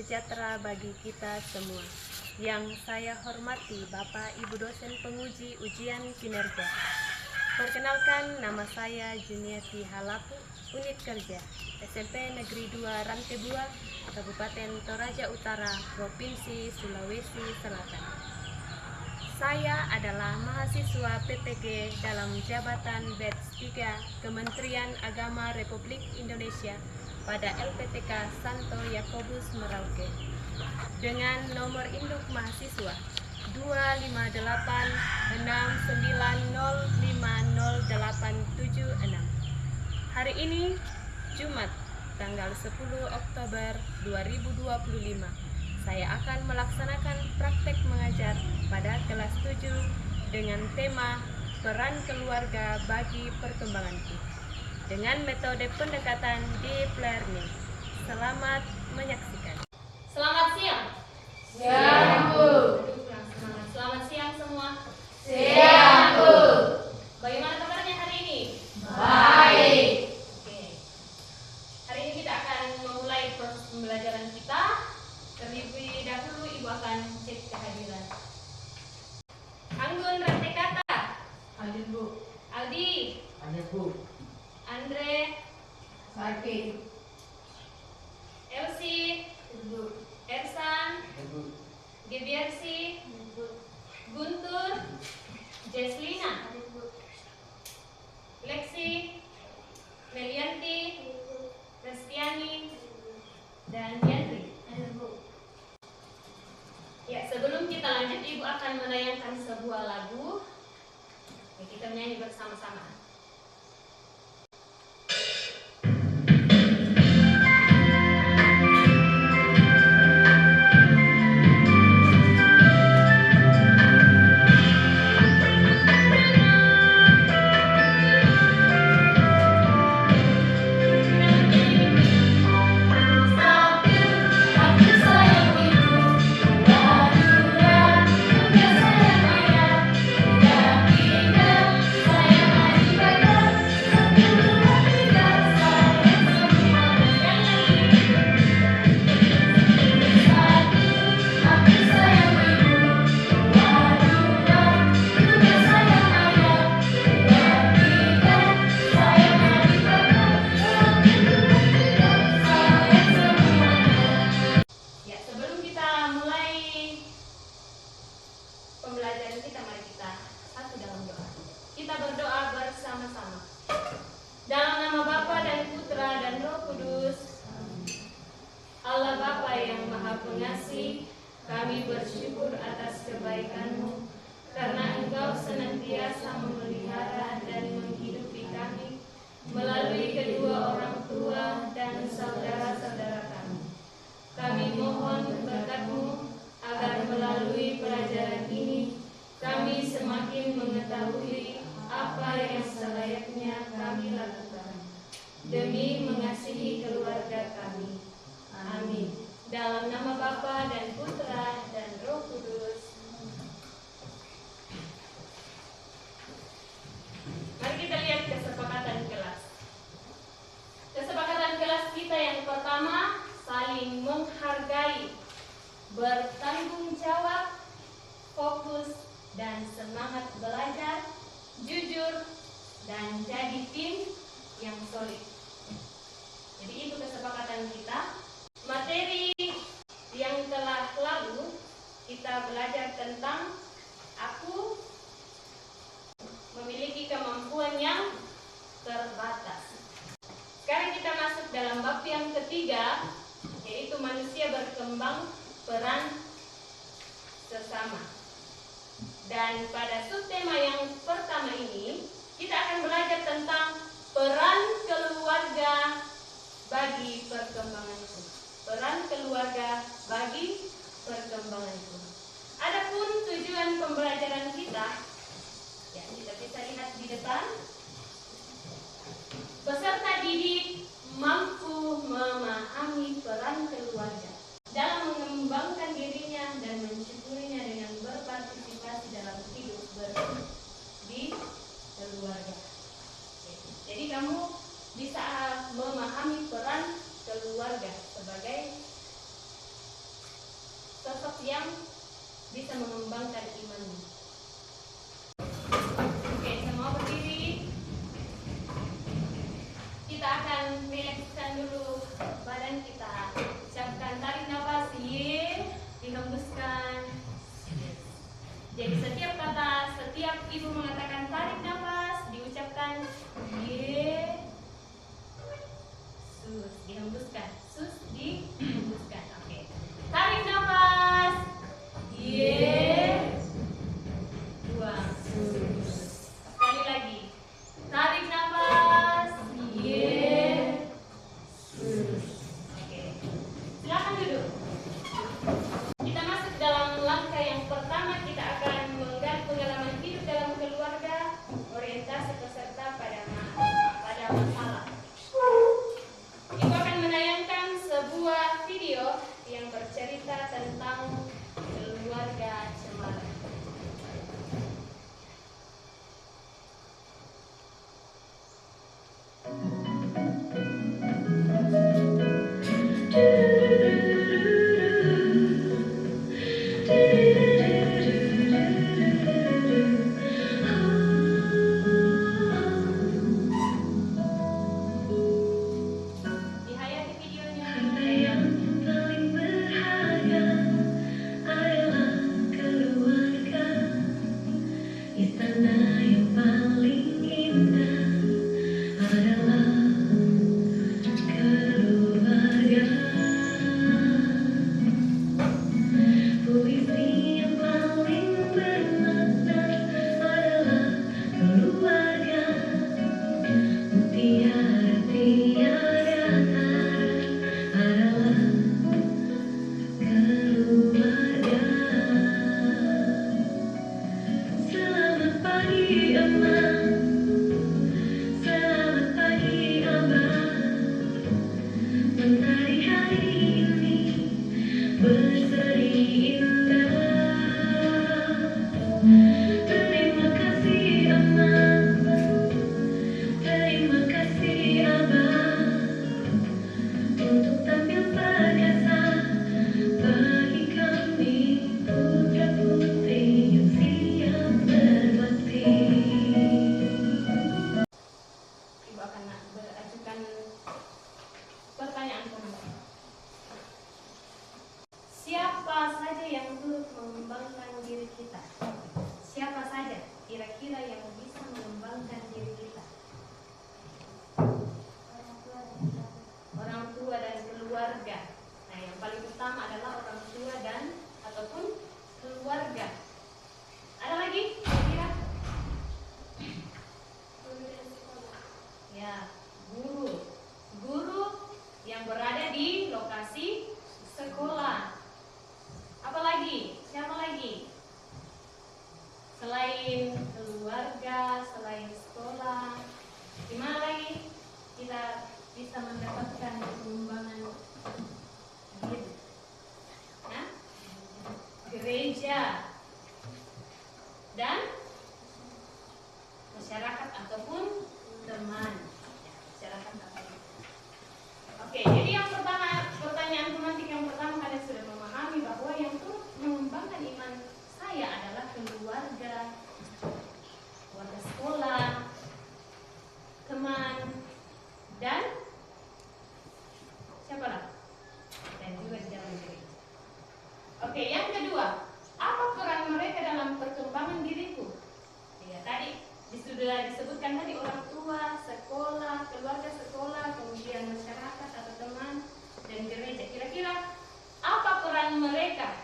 sejahtera bagi kita semua. Yang saya hormati Bapak Ibu dosen penguji ujian kinerja. Perkenalkan, nama saya Juniati Halapu, Unit Kerja, SMP Negeri 2 Rantebua, Kabupaten Toraja Utara, Provinsi Sulawesi Selatan. Saya adalah mahasiswa PPG dalam jabatan Batch 3 Kementerian Agama Republik Indonesia pada LPTK Santo Yakobus Merauke dengan nomor induk mahasiswa 25869050876. Hari ini Jumat tanggal 10 Oktober 2025, saya akan melaksanakan praktek mengajar pada kelas 7 dengan tema peran keluarga bagi perkembanganku dengan metode pendekatan deep learning. Selamat menyaksikan. Selamat siang. Siang, Bu. Selamat siang semua. Siang, Bu. Bagaimana kabarnya hari ini? Baik. Oke. Hari ini kita akan memulai proses pembelajaran kita. Terlebih dahulu Ibu akan cek kehadiran. Anggun Rante Kata. Hadir, Bu. Aldi. Hadir, Bu. Andre. Sakit. Elsie. Bu. Ersan. Bu. Gebiarsi. Guntur. Jeslina. Lexi. Melianti. Restiani. Dan Yandri. Ya, sebelum kita lanjut, Ibu akan menayangkan sebuah lagu. Ya, kita menyanyi bersama-sama. Pembelajaran kita, mari kita satu dalam doa. Kita berdoa bersama-sama. Dalam nama Bapa dan Putra dan Roh Kudus. Allah Bapa yang Maha Pengasih, kami bersyukur atas kebaikan-Mu karena Engkau senantiasa memelihara dan menghidupi kami melalui kedua orang tua dan saudara-saudara kami. Kami mohon berkat-Mu agar melalui pelajaran ini kami semakin mengetahui apa yang selayaknya kami lakukan demi mengasihi keluarga kami. Amin. Dalam nama Bapa dan Putra dan Roh Kudus. Mari kita lihat kesepakatan kelas. Kesepakatan kelas kita yang pertama, saling menghargai, bertanggung jawab, fokus, dan semangat belajar, jujur, dan jadi tim yang solid. Jadi itu kesepakatan kita. Materi yang telah lalu kita belajar tentang aku memiliki kemampuan yang terbatas. Sekarang kita masuk dalam bab yang ketiga, yaitu manusia berkembang peran sesama. Dan pada subtema yang pertama ini kita akan belajar tentang peran keluarga bagi perkembanganku. Peran keluarga bagi perkembanganku. Adapun tujuan pembelajaran kita, ya kita bisa lihat di depan. Peserta didik mampu memahami peran keluarga dalam mengembangkan dirinya dan mensyukurinya dengan berpartisipasi dalam hidup di keluarga. Jadi kamu bisa memahami peran keluarga sebagai yang bisa mengembangkan imanmu. Oke, semua berdiri. Kita akan rilekskan dulu badan kita. Ucapkan tarik nafas, ye, dihembuskan. Jadi setiap kata, setiap ibu mengatakan tarik nafas, diucapkan ye, sus, dihembuskan, sus, dihembuskan. Oke, tarik nafas, ye, buang, sus. Sekali lagi, tarik nafas, ye, sus. Oke, silakan duduk. Kita masuk dalam langkah yang pertama. Kita akan menggali pengalaman hidup dalam keluarga, orientasi peserta pada masalah. Ibu akan menayangkan sebuah video yang bercerita tentang keluarga cemara. Dihayati videonya. Yang paling berharga adalah keluarga. Istana yang paling indah adalah keluarga. Puisi yang paling bermakna adalah keluarga. Mutiara tiada adalah keluarga. Selamat pagi Emak, selamat pagi Abah. Mentari hari ini berseri indah. Terima kasih Emak, terima kasih Abah, untuk tampil perkasa bagi kami putra putri yang siap berbakti. Ibu akan berajukan pertanyaan kepada siapa saja yang turut mengembangkan diri kita? Siapa saja kira-kira yang bisa mengembangkan diri kita? Orang tua dan keluarga. Nah, yang paling utama adalah orang tua dan ataupun keluarga. Ada lagi kira-kira? Ya, guru. Guru yang berada di lokasi sekolah. Apa lagi? Siapa lagi? Selain keluarga, selain sekolah, di mana lagi kita bisa mendapatkan pengembangan diri? Nah, gereja dan masyarakat ataupun teman. Ya, masyarakat ataupun. Oke, jadi yang pertama, pertanyaan pemantik yang pertama, kalian sudah memahami bahwa yang turut mengembangkan iman saya adalah keluarga, keluarga sekolah, teman, dan siapa lah? Dan juga di dalam gereja. Oke, yang kedua, apa peran mereka dalam perkembangan diriku? Ya, tadi sudah disebutkan tadi orang tua, sekolah, keluarga sekolah, kemudian masyarakat atau teman, dan gereja. Kira-kira apa peran mereka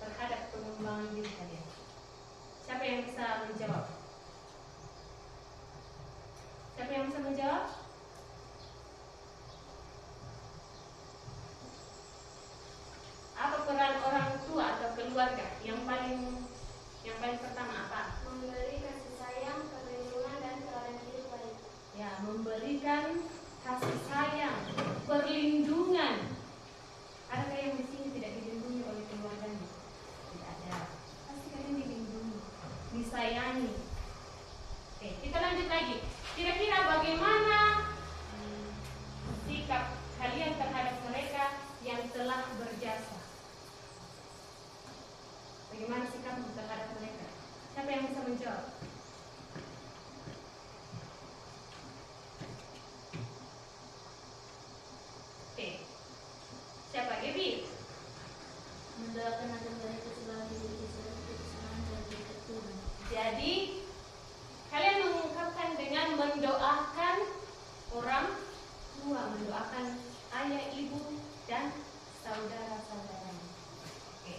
terhadap pengembangan diri kalian? Siapa yang bisa menjawab? Siapa yang bisa menjawab? Apa peran orang tua atau keluarga? Yang paling pertama apa? Memberi kasih sayang, perlindungan, dan teladan hidup baik. Ya, memberikan kasih sayang, perlindungan. Adakah yang di sini tidak dilindungi oleh keluarganya? Tidak ada. Pasti kalian dilindungi, disayangi. Oke, kita lanjut lagi. Kira-kira bagaimana sikap kalian terhadap mereka yang telah berjasa? yang bisa menjawab? Oke. Siapa? Gaby? Mendoakan agar banyak kesalahan diri kesalahan dan keturunan. Jadi kalian mengungkapkan dengan mendoakan orang tua, mendoakan ayah, ibu, dan saudara-saudaranya. Oke,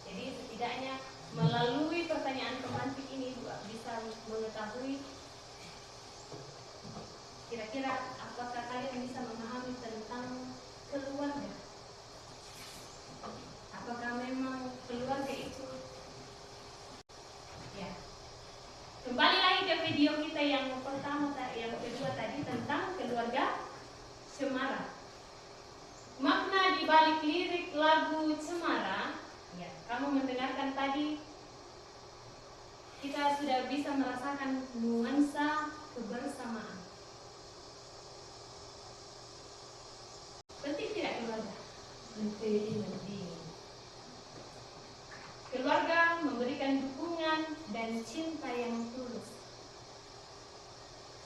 jadi setidaknya melalui pertanyaan pemantik ini Ibu bisa mengetahui kira-kira apakah kalian bisa memahami tentang keluarga. Apakah memang keluarga itu ya. Kembali lagi ke video kita yang pertama, yang kedua tadi tentang keluarga cemara. Makna di balik lirik lagu Cemara, ya, kamu mendengarkan tadi, kita sudah bisa merasakan nuansa kebersamaan. Penting tidak keluarga? Penting. Keluarga memberikan dukungan dan cinta yang tulus.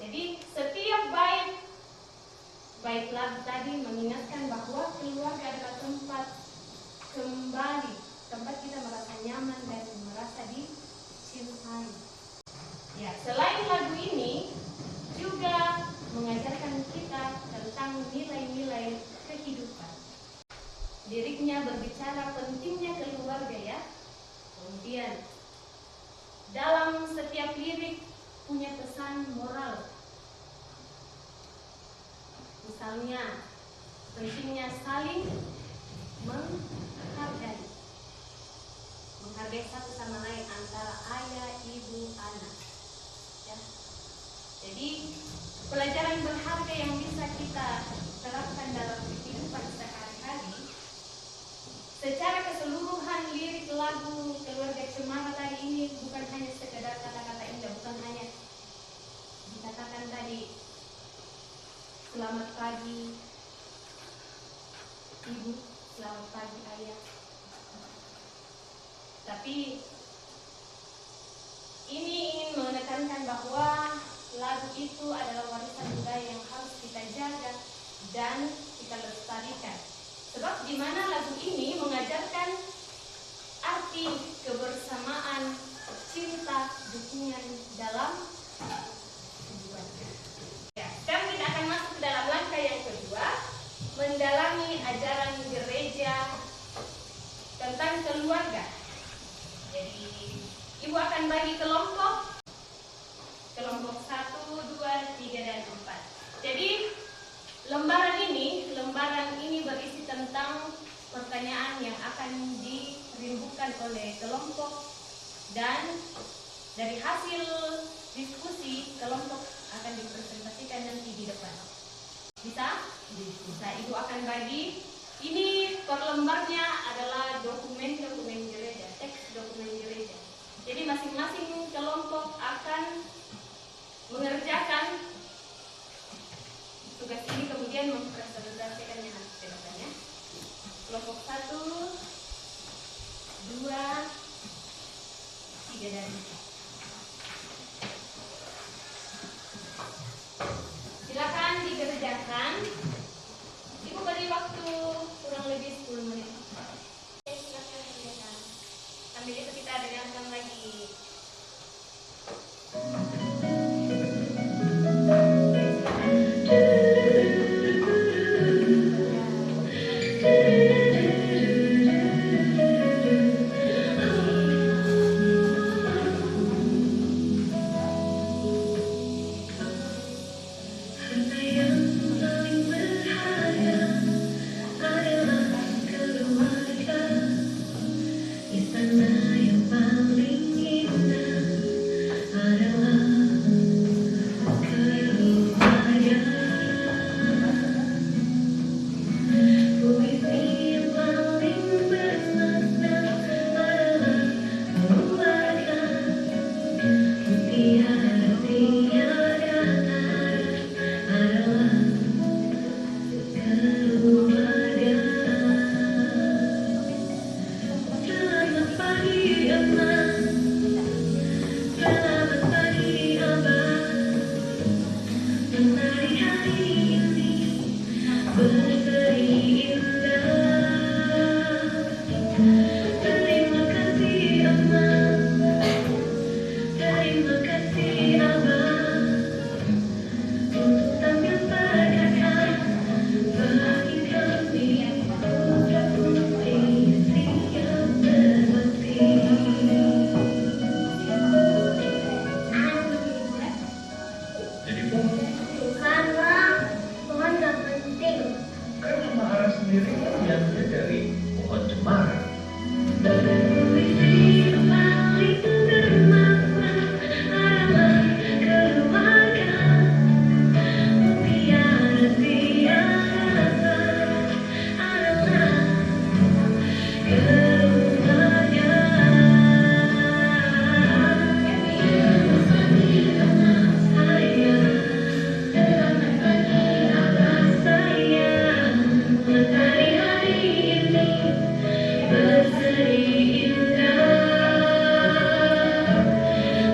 Jadi setiap bait lagu tadi mengingatkan bahwa keluarga adalah tempat kembali, tempat kita merasa nyaman dan merasa dicintai. Ya, selain lagu ini juga mengajarkan kita tentang nilai-nilai kehidupan. Liriknya berbicara pentingnya keluarga ya. Kemudian dalam setiap lirik punya pesan moral. Misalnya pentingnya saling menghargai. Menghargai satu sama lain antara ayah, ibu, anak. Ya. Jadi pelajaran berharga yang bisa kita terapkan dalam kehidupan sehari-hari. Secara keseluruhan lirik lagu Keluarga Cemara tadi ini bukan hanya sekedar kata-kata indah, bukan hanya dikatakan tadi selamat pagi ibu, selamat pagi ayah. Tapi ini ingin menekankan bahwa lagu itu adalah warisan budaya yang harus kita jaga dan kita lestarikan. Sebab di mana lagu ini mengajarkan arti kebersamaan, cinta, dukungan dalam kehidupan. Ya, sekarang kita akan masuk ke dalam langkah yang kedua, mendalami ajaran gereja tentang keluarga. Jadi, Ibu akan bagi kelompok 1, 2, 3, dan 4. Jadi, lembaran ini berisi tentang pertanyaan yang akan dirimbukan oleh kelompok, dan dari hasil diskusi kelompok akan dipresentasikan nanti di depan. Bisa? Bisa. Ibu akan bagi. Ini per lembarnya adalah dokumen-dokumen gereja, teks dokumen gereja. Jadi masing-masing kelompok akan mengerjakan tugas ini, kemudian mempresentasikannya ke depannya. Kelompok 1, 2, 3, dan 4. Silakan dikerjakan. Ibu beri waktu kurang lebih 10 menit. Silakan dikerjakan. Sambil itu kita dengarkan lagi. Terima kasih Ama, terima kasih Abah untuk tampil perkasa bagi kami putra putri siap berbakti. Jadi pohon Karena pohon gak penting. karena Mahara sendiri kan diambil dari pohon cemara. Puisi paling bermakna adalah keluarga, mutiara tiara adalah keluarga. Sayang, matahari hari ini berseri indah.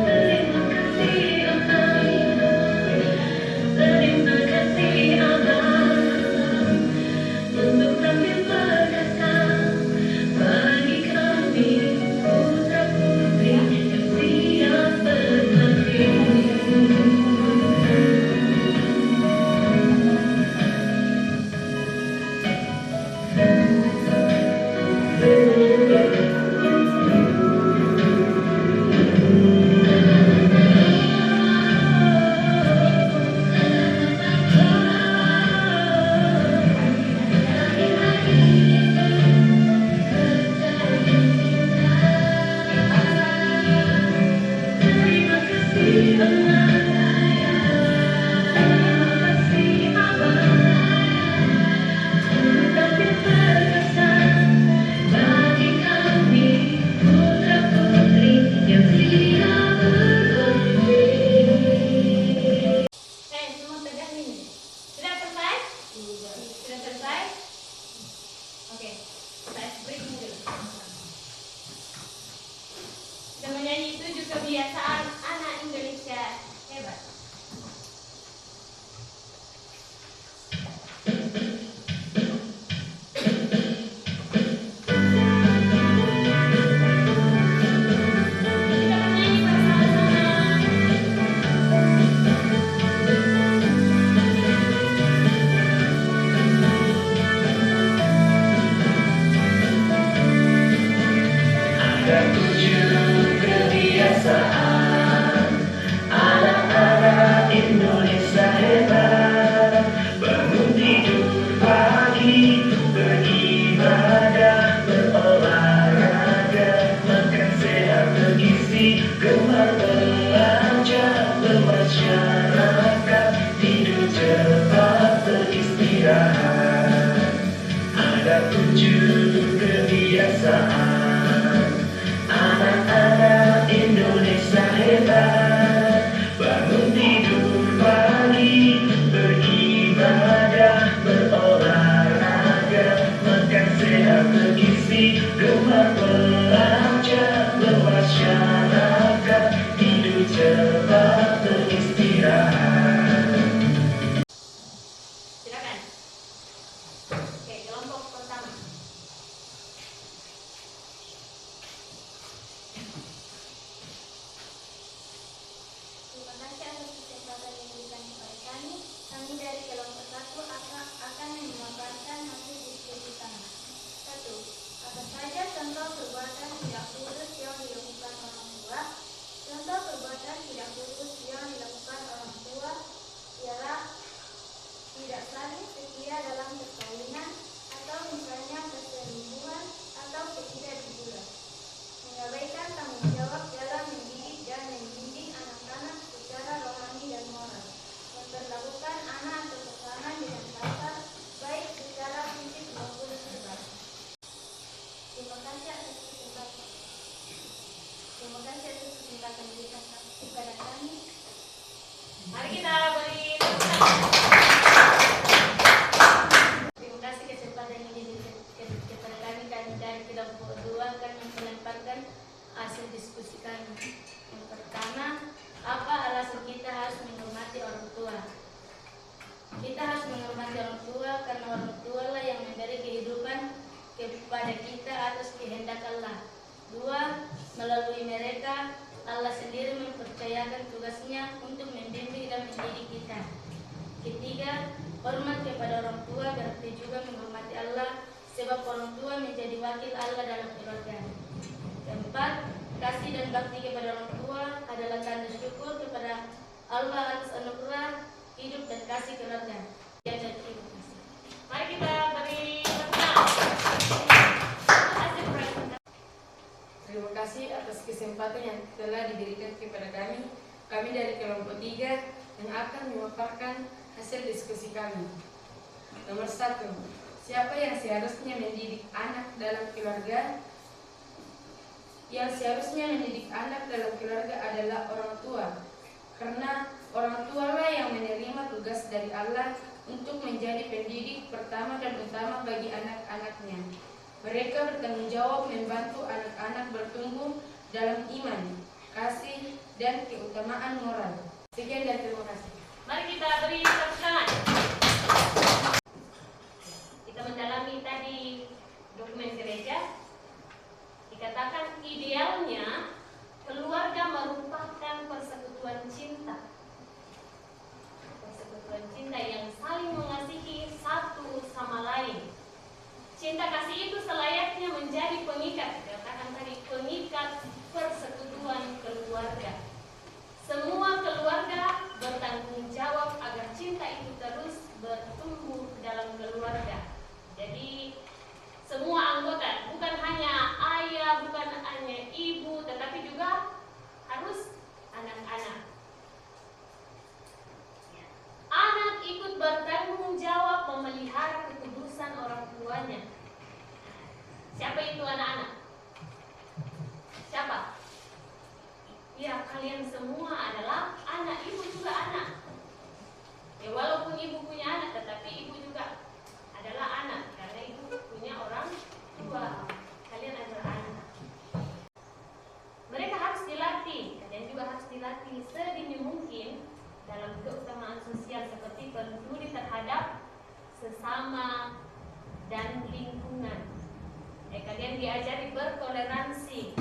Terima kasih Abah, terima kasih Abah untuk tampil perkasa bagi kami putra putri yang siap berbakti. Terima kasih Allah, terima kasih Abah untuk tampil perkasa bagi kami putra putri yang siap berbakti. Semua tegak nih. Sudah selesai? Sudah selesai? Oke, kita break dulu. Dan menyanyi itu juga kebiasaan anak Indonesia hebat. Kita menyanyi bersama-sama. Ada 7 kebiasaan anak-anak Indonesia hebat. Bangun tidur pagi, beribadah, berolahraga, makan sehat bergizi, gemar belajar, bermasyarakat, tidur cepat, beristirahat. Ada 7 kebiasaan anak-anak Indonesia hebat. Bangun tidur pagi, beribadah, berolahraga, makan sehat bergizi, gemar belajar, bermasyarakat, tidur cepat, beristirahat. Silakan. Oke, kelompok pertama. Terima kasih atas kesempatan yang diberikan kepada kami. Kami dari kelompok 1 akan memaparkan hasil diskusi kami. 1. Apa saja contoh perbuatan tidak lurus yang dilakukan orang tua? Contoh perbuatan tidak lurus yang dilakukan orang tua ialah tidak saling setia dalam perkawinan, atau misalnya perselingkuhan atau ketidakjujuran, mengabaikan tanggung jawab dalam mendidik dan membimbing anak-anak secara rohani dan moral, memperlakukan anak atau pasangan dengan kasar, baik secara fisik maupun verbal. Terima kasih atas kesempatan. Terima kasih atas kesempatan diberikan kepada kami. Mari kita beri tepuk tangan. Terima kasih kesempatan ini diberikan kepada kami dari kelompok 2 akan melemparkan hasil diskusi kami. Yang pertama, apa alasan kita harus menghormati orang tua? Kita harus menghormati orang tua karena orang tua lah yang memberi kehidupan kepada kita atas kehendak tua menjadi wakil Allah dalam keluarga. Keempat, kasih dan bakti kepada orang tua adalah tanda syukur kepada Allah atas anugerah hidup dan kasih keluarga. Dan terima kasih. Mari kita beri tepuk tangan. Terima kasih atas kesempatan yang telah diberikan kepada kami dari kelompok 3 yang akan memaparkan hasil diskusi kami. Nomor 1, siapa yang seharusnya mendidik anak dalam keluarga? Yang seharusnya mendidik anak dalam keluarga adalah orang tua, karena orang tua lah yang menerima tugas dari Allah untuk menjadi pendidik pertama dan utama bagi anak-anaknya. Mereka bertanggung jawab membantu anak-anak bertumbuh dalam iman, kasih, dan keutamaan moral. Sekian dan terima kasih. Mari kita beri tepuk tangan. Kita mendalami tadi dokumen gereja. Dikatakan idealnya keluarga merupakan persekutuan cinta. Persekutuan cinta yang saling mengasihi satu sama lain. Cinta kasih itu selayaknya menjadi pengikat. Dikatakan tadi pengikat persekutuan keluarga. Semua keluarga bertanggung jawab agar cinta itu terus bertumbuh dalam keluarga. Jadi semua anggota, bukan hanya ayah, bukan hanya ibu, tetapi juga harus anak-anak. Anak ikut bertanggung jawab memelihara kekudusan orang tuanya. Siapa itu anak-anak? Siapa? Ya, kalian semua adalah anak, ibu juga anak. Ya, walaupun ibu punya anak, tetapi ibu juga adalah anak, karena ibu punya orang tua. Kalian adalah anak. Mereka harus dilatih, kalian juga harus dilatih sedini mungkin dalam keutamaan sosial seperti peduli terhadap sesama dan lingkungan. Kalian diajari bertoleransi,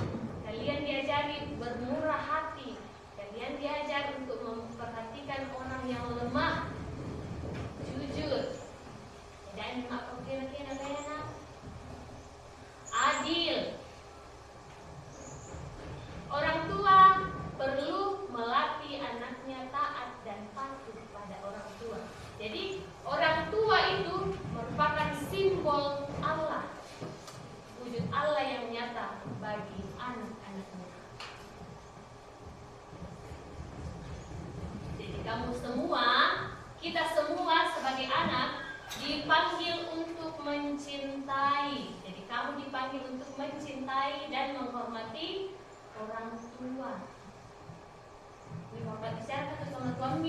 kalian diajari bermurah hati, kalian diajari untuk memperhatikan orang yang lemah, jujur, dan adil. Orang tua perlu melatih anaknya taat dan patuh pada orang tua. Jadi orang tua itu merupakan simbol Allah, wujud Allah yang nyata bagi anak-anaknya. Jadi kamu semua, kita semua sebagai anak dipanggil untuk mencintai. Jadi kamu dipanggil untuk mencintai dan menghormati orang tua. Dihormati siapa tuh teman-teman?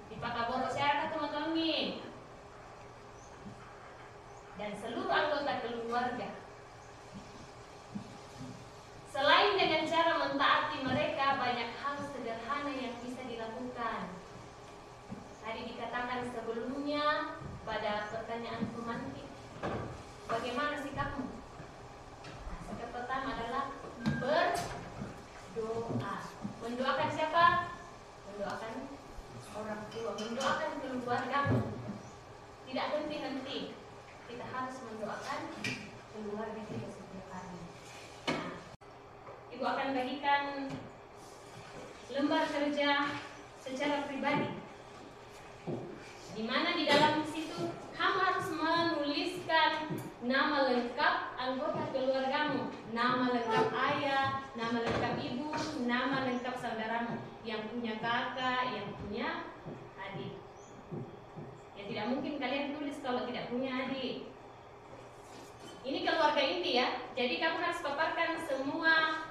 Dipakaboro siapa teman-teman? Dan seluruh anggota keluarga. Selain dengan cara mentaati mereka, banyak hal sederhana yang bisa dilakukan. Tadi dikatakan sebelumnya pada pertanyaan pemantik, bagaimana sikapmu? Sikap pertama adalah berdoa. Mendoakan siapa? Mendoakan orang tua, mendoakan keluargamu. Tidak henti-henti. Kita harus mendoakan keluarga kita setiap hari. Nah, Ibu akan bagikan lembar kerja secara pribadi, di mana di dalam situ kamu harus menuliskan nama lengkap anggota keluargamu, nama lengkap ayah, nama lengkap ibu, nama lengkap saudaramu, yang punya kakak, yang punya adik. Ya, tidak mungkin kalian tulis kalau tidak punya adik. Ini keluarga inti ya. Jadi kamu harus paparkan semua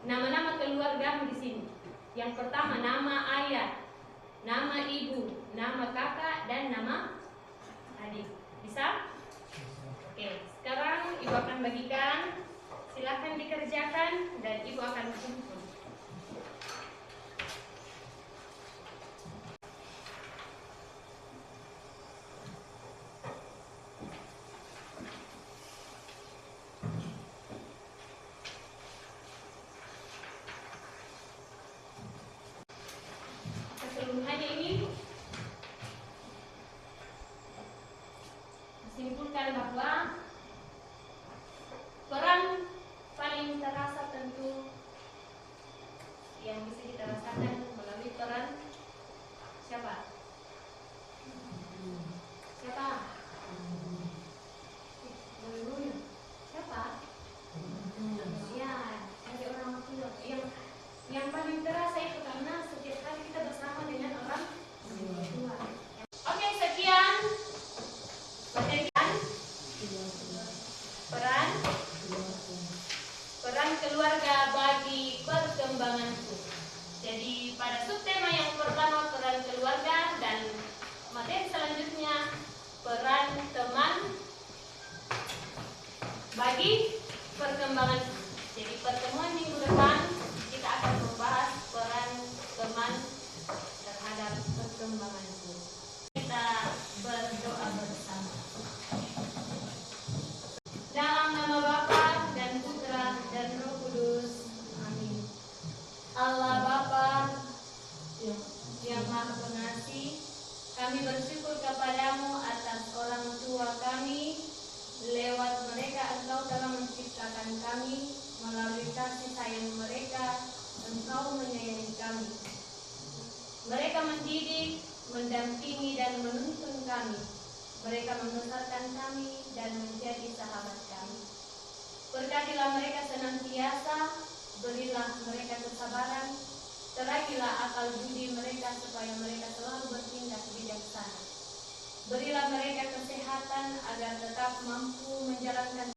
nama-nama keluargamu di sini. Yang pertama nama ayah, nama ibu, nama kakak, dan nama adik. Bisa? Oke, sekarang ibu akan bagikan. Silakan dikerjakan dan ibu akan kumpul. Keseluruhannya ini disimpulkan yang bisa kita rasakan melalui peran siapa? Siapa? Siapa? Ya, ada orang tua yang paling terasa itu karena setiap kali kita bersama dengan orang tua. Oke, sekian materi peran keluarga bagi perkembanganku. Jadi pada subtema yang pertama peran keluarga dan materi selanjutnya peran teman bagi perkembangan. Jadi pertemuan minggu depan kita akan membahas peran teman terhadap perkembanganku. Kita berdoa bersama. Dalam nama Bapa dan Putra dan Roh Kudus. Amin. Allah Bapa yang Maha Pengasih, kami bersyukur kepadamu atas orang tua kami. Lewat mereka Engkau telah menciptakan kami. Melalui kasih sayang mereka Engkau menyayangi kami. Mereka mendidik, mendampingi dan menuntun kami. Mereka membesarkan kami dan menjadi sahabat kami. Berkatilah mereka senantiasa, berilah mereka kesabaran, teragilah akal budi mereka supaya mereka selalu bertindak bijaksana. Berilah mereka kesehatan agar tetap mampu menjalankan